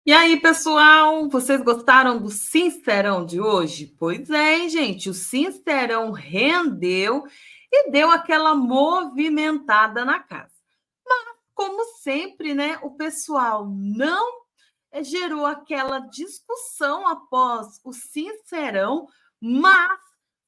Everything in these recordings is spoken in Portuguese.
E aí, pessoal, vocês gostaram do Sincerão de hoje? Pois é, hein, gente, o Sincerão rendeu e deu aquela movimentada na casa. Como sempre, né, o pessoal não gerou aquela discussão após o Sincerão, mas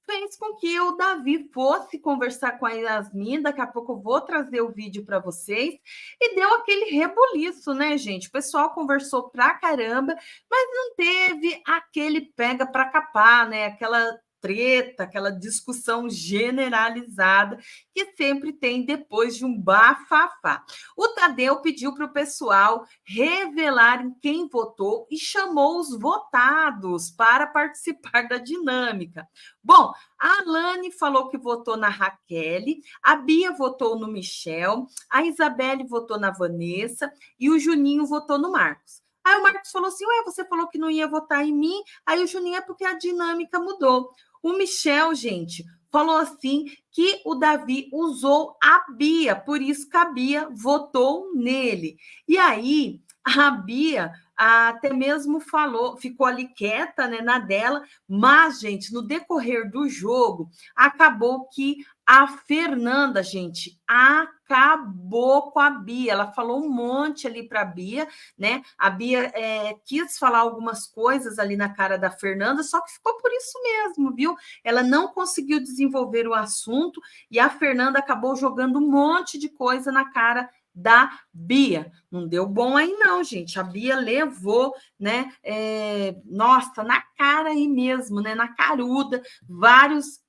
fez com que o Davi fosse conversar com a Yasmin. Daqui a pouco eu vou trazer o vídeo para vocês. E deu aquele rebuliço, né, gente? O pessoal conversou pra caramba, mas não teve aquele pega para capar, né? Aquela treta, aquela discussão generalizada que sempre tem depois de um bafafá. O Tadeu pediu para o pessoal revelarem quem votou e chamou os votados para participar da dinâmica. Bom, a Alane falou que votou na Raquel, a Bia votou no Michel, a Isabelle votou na Vanessa e o Juninho votou no Marcos. Aí o Marcos falou assim: ué, você falou que não ia votar em mim? Aí o Juninho é porque a dinâmica mudou. O Michel, gente, falou assim que o Davi usou a Bia, por isso que a Bia votou nele. E aí a Bia até mesmo falou, ficou ali quieta, né, na dela, mas, gente, no decorrer do jogo, acabou que a Fernanda, gente, acabou com a Bia. Ela falou um monte ali para a Bia, né? A Bia quis falar algumas coisas ali na cara da Fernanda, só que ficou por isso mesmo, viu? Ela não conseguiu desenvolver o assunto e a Fernanda acabou jogando um monte de coisa na cara da Bia. Não deu bom aí, não, gente. A Bia levou, né? Nossa, na cara aí mesmo, né? Na caruda, vários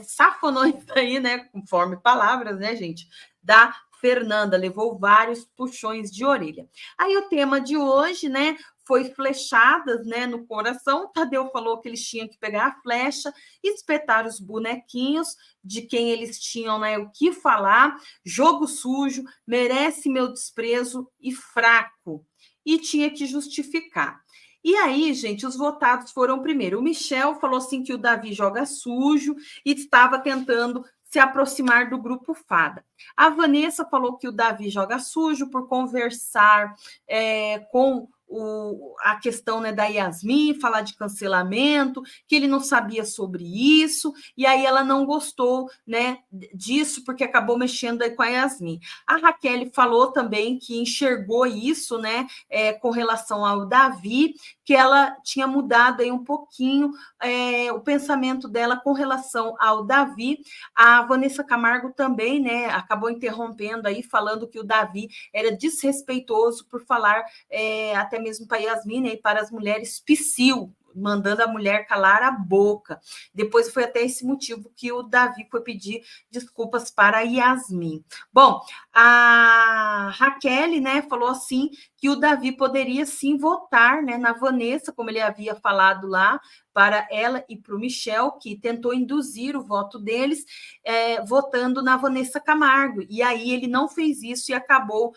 safonões aí, né? Conforme palavras, né, gente? Da Fernanda, levou vários puxões de orelha. Aí o tema de hoje, né? Foi flechadas, né, no coração. O Tadeu falou que eles tinham que pegar a flecha, espetar os bonequinhos de quem eles tinham, né, o que falar. Jogo sujo, merece meu desprezo e fraco. E tinha que justificar. E aí, gente, os votados foram primeiro. O Michel falou assim que o Davi joga sujo e estava tentando se aproximar do grupo Fada. A Vanessa falou que o Davi joga sujo por conversar com a questão, né, da Yasmin, falar de cancelamento, que ele não sabia sobre isso, e aí ela não gostou, né, disso, porque acabou mexendo aí com a Yasmin. A Raquel falou também que enxergou isso, né, com relação ao Davi, que ela tinha mudado aí um pouquinho o pensamento dela com relação ao Davi. A Vanessa Camargo também, né, acabou interrompendo aí, falando que o Davi era desrespeitoso por falar até mesmo para Yasmin, né, e para as mulheres psiu, mandando a mulher calar a boca. Depois foi até esse motivo que o Davi foi pedir desculpas para a Yasmin. Bom, a Raquel, né, falou assim que o Davi poderia sim votar, né, na Vanessa, como ele havia falado lá, para ela e para o Michel, que tentou induzir o voto deles, votando na Vanessa Camargo. E aí ele não fez isso e acabou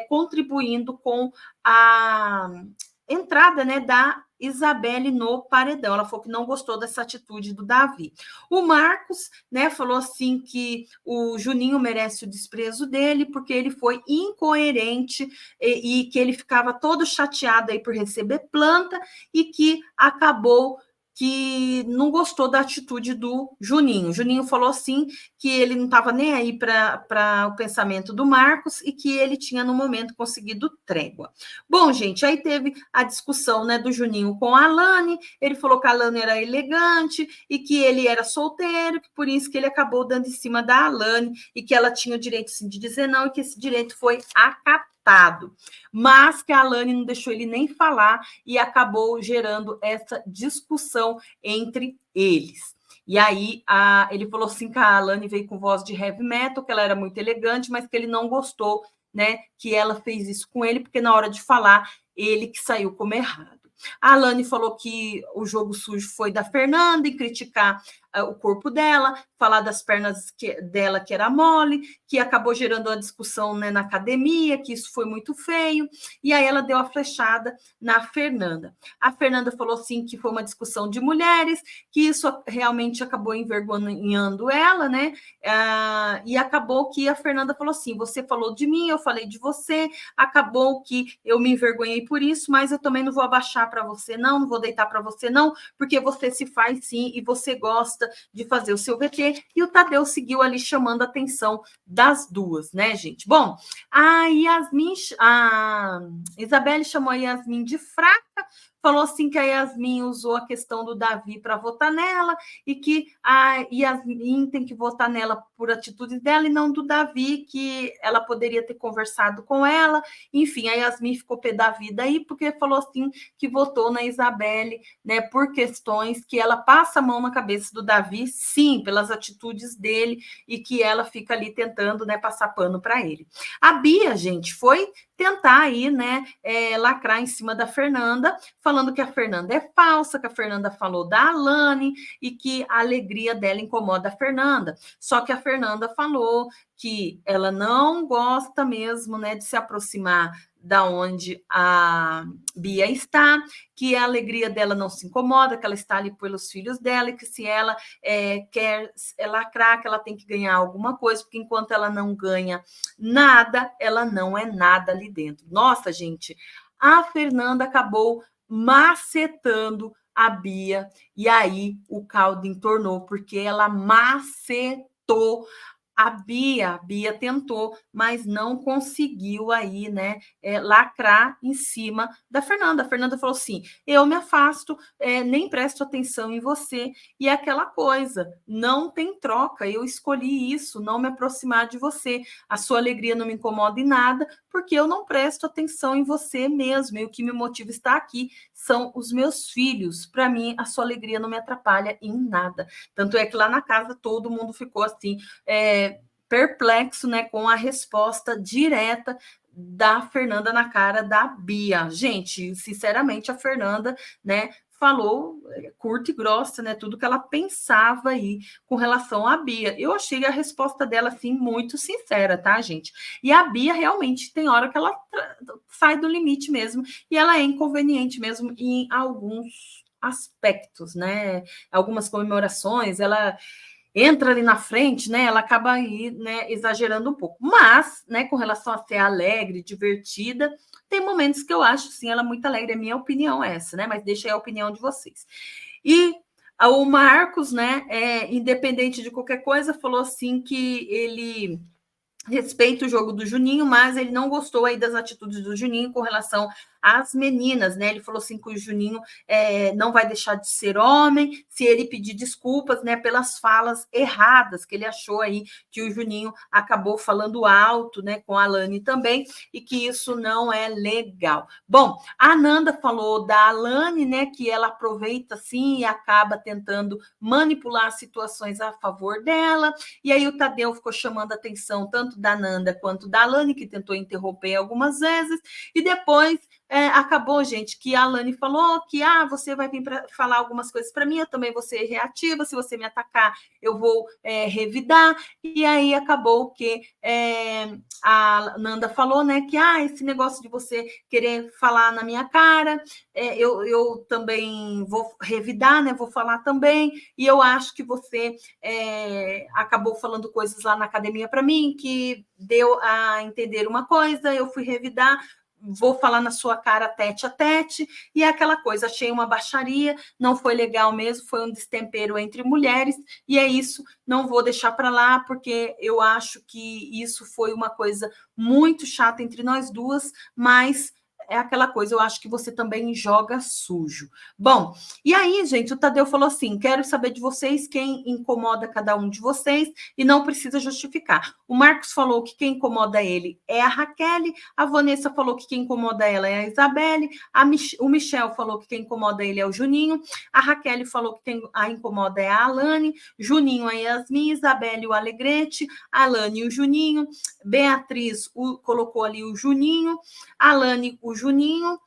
contribuindo com a entrada, né, da Isabelle no paredão. Ela falou que não gostou dessa atitude do Davi. O Marcos, né, falou assim que o Juninho merece o desprezo dele porque ele foi incoerente e que ele ficava todo chateado aí por receber planta e que acabou que não gostou da atitude do Juninho. O Juninho falou assim que ele não estava nem aí para o pensamento do Marcos e que ele tinha, no momento, conseguido trégua. Bom, gente, aí teve a discussão, né, do Juninho com a Alane. Ele falou que a Alane era elegante e que ele era solteiro, que por isso que ele acabou dando em cima da Alane e que ela tinha o direito, sim, de dizer não e que esse direito foi acatado. Mas que a Alane não deixou ele nem falar e acabou gerando essa discussão entre eles. E aí ele falou assim que a Alane veio com voz de heavy metal, que ela era muito elegante, mas que ele não gostou, né, que ela fez isso com ele, porque na hora de falar, ele que saiu como errado. A Alane falou que o jogo sujo foi da Fernanda em criticar o corpo dela, falar das pernas dela que era mole, que acabou gerando uma discussão, né, na academia, que isso foi muito feio, e aí ela deu a flechada na Fernanda. A Fernanda falou assim que foi uma discussão de mulheres, que isso realmente acabou envergonhando ela, né? E acabou que a Fernanda falou assim: você falou de mim, eu falei de você, acabou que eu me envergonhei por isso, mas eu também não vou abaixar para você, não vou deitar para você, não, porque você se faz sim e você gosta de fazer o seu VT. E o Tadeu seguiu ali chamando a atenção das duas, né, gente? Bom, a Isabelle chamou a Yasmin de fraca, falou assim que a Yasmin usou a questão do Davi para votar nela e que a Yasmin tem que votar nela por atitudes dela e não do Davi, que ela poderia ter conversado com ela. Enfim, a Yasmin ficou pé da vida aí, porque falou assim que votou na Isabelle, né, por questões que ela passa a mão na cabeça do Davi, sim, pelas atitudes dele, e que ela fica ali tentando, né, passar pano para ele. A Bia, gente, foi tentar aí, né, lacrar em cima da Fernanda, falando que a Fernanda é falsa, que a Fernanda falou da Alane e que a alegria dela incomoda a Fernanda. Só que a Fernanda falou que ela não gosta mesmo, né, de se aproximar da onde a Bia está, que a alegria dela não se incomoda, que ela está ali pelos filhos dela e que se ela quer lacrar, que ela tem que ganhar alguma coisa, porque enquanto ela não ganha nada, ela não é nada ali dentro. Nossa, gente, a Fernanda acabou macetando a Bia e aí o caldo entornou, porque ela macetou a Bia tentou, mas não conseguiu aí, né, lacrar em cima da Fernanda. A Fernanda falou assim: eu me afasto, nem presto atenção em você. E é aquela coisa, não tem troca. Eu escolhi isso, não me aproximar de você. A sua alegria não me incomoda em nada, porque eu não presto atenção em você mesmo. E o que me motiva a estar aqui são os meus filhos. Para mim, a sua alegria não me atrapalha em nada. Tanto é que lá na casa todo mundo ficou assim, perplexo, né, com a resposta direta da Fernanda na cara da Bia. Gente, sinceramente, a Fernanda, né, falou curta e grossa, né, tudo que ela pensava aí com relação à Bia. Eu achei a resposta dela, assim, muito sincera, tá, gente? E a Bia, realmente, tem hora que ela sai do limite mesmo, e ela é inconveniente mesmo em alguns aspectos, né? Algumas comemorações, ela entra ali na frente, né? Ela acaba aí, né, exagerando um pouco. Mas, né, com relação a ser alegre, divertida, tem momentos que eu acho, sim, ela muito alegre. A minha opinião é essa, né? Mas deixa aí a opinião de vocês. E o Marcos, né, independente de qualquer coisa, falou assim que ele respeita o jogo do Juninho, mas ele não gostou aí das atitudes do Juninho com relação às meninas, né? Ele falou assim que o Juninho não vai deixar de ser homem se ele pedir desculpas, né, pelas falas erradas que ele achou aí que o Juninho acabou falando alto, né, com a Alane também, e que isso não é legal. Bom, a Nanda falou da Alane, né, que ela aproveita sim e acaba tentando manipular situações a favor dela, e aí o Tadeu ficou chamando a atenção tanto da Nanda quanto da Alane, que tentou interromper algumas vezes, e depois acabou, gente, que a Alane falou que você vai vir para falar algumas coisas para mim, eu também vou ser reativa, se você me atacar, eu vou revidar, e aí acabou que a Nanda falou, né, que esse negócio de você querer falar na minha cara, eu também vou revidar, né, vou falar também, e eu acho que você acabou falando coisas lá na academia para mim, que deu a entender uma coisa, eu fui revidar, vou falar na sua cara tete a tete, e é aquela coisa, achei uma baixaria, não foi legal mesmo, foi um destempero entre mulheres, e é isso, não vou deixar para lá, porque eu acho que isso foi uma coisa muito chata entre nós duas, mas é aquela coisa, eu acho que você também joga sujo. Bom, e aí, gente, o Tadeu falou assim: quero saber de vocês quem incomoda cada um de vocês e não precisa justificar. O Marcos falou que quem incomoda ele é a Raquel, a Vanessa falou que quem incomoda ela é a Isabelle, o Michel falou que quem incomoda ele é o Juninho, a Raquel falou que quem a incomoda é a Alane, Juninho a Yasmin, Isabelle o Alegrete, Alane o Juninho, Beatriz colocou ali o Juninho, Alane o Juninho,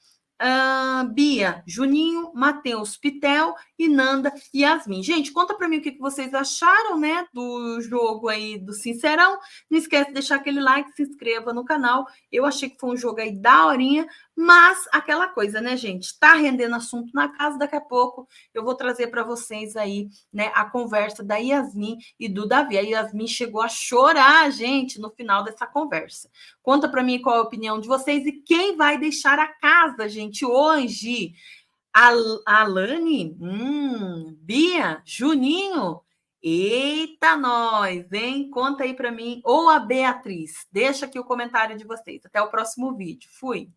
Bia, Juninho, Matheus, Pitel e Nanda e Yasmin. Gente, conta para mim o que vocês acharam, né, do jogo aí do Sincerão. Não esquece de deixar aquele like, se inscreva no canal. Eu achei que foi um jogo aí daorinha, mas aquela coisa, né, gente? Tá rendendo assunto na casa, daqui a pouco eu vou trazer para vocês aí, né, a conversa da Yasmin e do Davi. A Yasmin chegou a chorar, gente, no final dessa conversa. Conta para mim qual é a opinião de vocês e quem vai deixar a casa, gente, hoje. A Alane? Bia? Juninho? Eita, nós, hein? Conta aí para mim. Ou a Beatriz. Deixa aqui o comentário de vocês. Até o próximo vídeo. Fui.